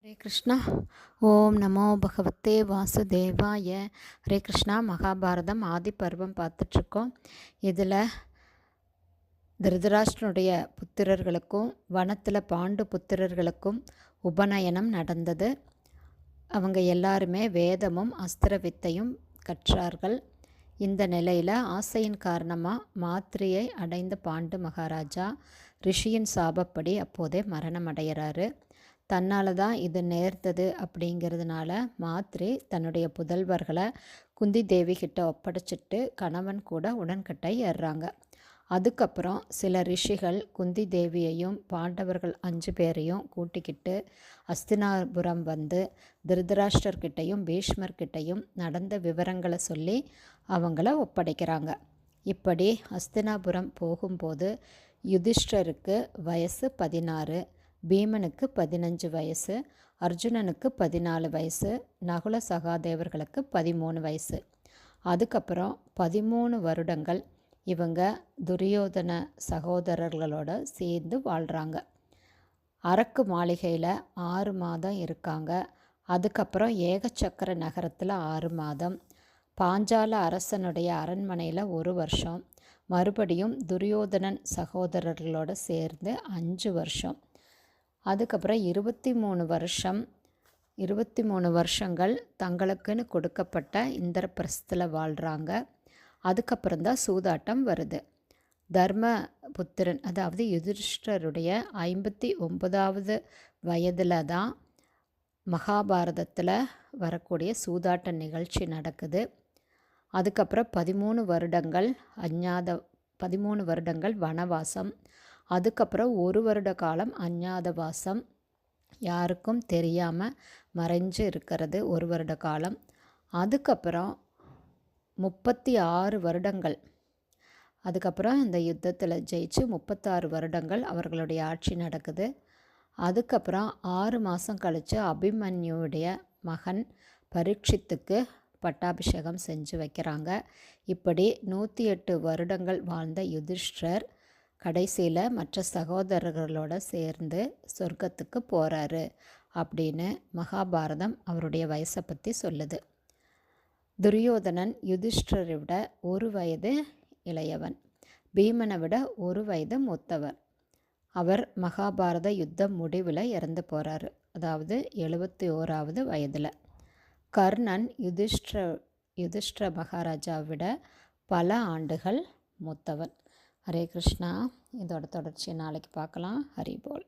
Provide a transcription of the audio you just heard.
ஹரே கிருஷ்ணா. ஓம் நமோ பகவத்தே வாசுதேவாய. ஹரே கிருஷ்ணா. மகாபாரதம் ஆதி பருவம் பார்த்துட்ருக்கோம். இதில் திருதராஷ்டிரனுடைய புத்திரர்களுக்கும் வனத்தில் பாண்டு புத்திரர்களுக்கும் உபநயனம் நடந்தது. அவங்க எல்லாருமே வேதமும் அஸ்திர வித்தையும் கற்றார்கள். இந்த நிலையில் ஆசையின் காரணமாக மாத்திரையை அடைந்த பாண்டு மகாராஜா ரிஷியின் சாபப்படி அப்போதே மரணம் அடைகிறாரு. தன்னால் தான் இது நேர்ந்தது அப்படிங்கிறதுனால மாத்ரி தன்னுடைய புதல்வர்களை குந்தி தேவி கிட்ட ஒப்படைச்சிட்டு கணவன் கூட உடன்கட்டை ஏறுறாங்க. அதுக்கப்புறம் சில ரிஷிகள் குந்தி தேவியையும் பாண்டவர்கள் 5 பேரையும் கூட்டிக்கிட்டு அஸ்தினாபுரம் வந்து திருதராஷ்டர்கிட்டையும் பீஷ்மர்கிட்டையும் நடந்த விவரங்களை சொல்லி அவங்கள ஒப்படைக்கிறாங்க. இப்படி அஸ்தினாபுரம் போகும்போது யுதிஷ்டருக்கு வயசு 16, பீமனுக்கு 15 வயசு, அர்ஜுனனுக்கு 14 வயசு, நகுல சகாதேவர்களுக்கு 13 வயசு. அதுக்கப்புறம் 13 வருடங்கள் இவங்க துரியோதன சகோதரர்களோட சேர்ந்து வாழ்கிறாங்க. அரக்கு மாளிகையில் 6 மாதம் இருக்காங்க. அதுக்கப்புறம் ஏகச்சக்கர நகரத்தில் 6 மாதம், பாஞ்சால அரசனுடைய அரண்மனையில் 1 வருஷம், மறுபடியும் துரியோதனன் சகோதரர்களோட சேர்ந்து 5 வருஷம். அதுக்கப்புறம் 23 வருஷங்கள் தங்களுக்குன்னு கொடுக்கப்பட்ட இந்திரபிரஸ்தில் வாழ்கிறாங்க. அதுக்கப்புறம்தான் சூதாட்டம் வருது. தர்மபுத்திரன் அதாவது யுதிஷ்டருடைய 59வது வயதில் தான் மகாபாரதத்தில் வரக்கூடிய சூதாட்ட நிகழ்ச்சி நடக்குது. அதுக்கப்புறம் 13 வருடங்கள் வனவாசம். அதுக்கப்புறம் 1 வருட காலம் அஞ்ஞாத வாசம், யாருக்கும் தெரியாமல் மறைஞ்சு இருக்கிறது 1 வருட காலம். அதுக்கப்புறம் 36 வருடங்கள், அதுக்கப்புறம் இந்த யுத்தத்தில் ஜெயிச்சு 36 வருடங்கள் அவர்களுடைய ஆட்சி நடக்குது. அதுக்கப்புறம் 6 மாதம் கழித்து அபிமன்யுடைய மகன் பரீட்சித்துக்கு பட்டாபிஷேகம் செஞ்சு வைக்கிறாங்க. இப்படி 108 வருடங்கள் வாழ்ந்த யுதிஷ்டர் கடைசியில் மற்ற சகோதரர்களோடு சேர்ந்து சொர்க்கத்துக்கு போகிறாரு அப்படின்னு மகாபாரதம் அவருடைய வயசை பற்றி சொல்லுது. துரியோதனன் யுதிஷ்டரை விட 1 வயது இளையவன், பீமனை விட 1 வயது மூத்தவர். அவர் மகாபாரத யுத்தம் முடிவில் இறந்து போகிறாரு, அதாவது 71வது வயதில். கர்ணன் யுதிஷ்டர மகாராஜாவை விட பல ஆண்டுகள் மூத்தவன். ஹரே கிருஷ்ணா. இதோட தொடர்ச்சியை நாளைக்கு பார்க்கலாம். ஹரி போல்.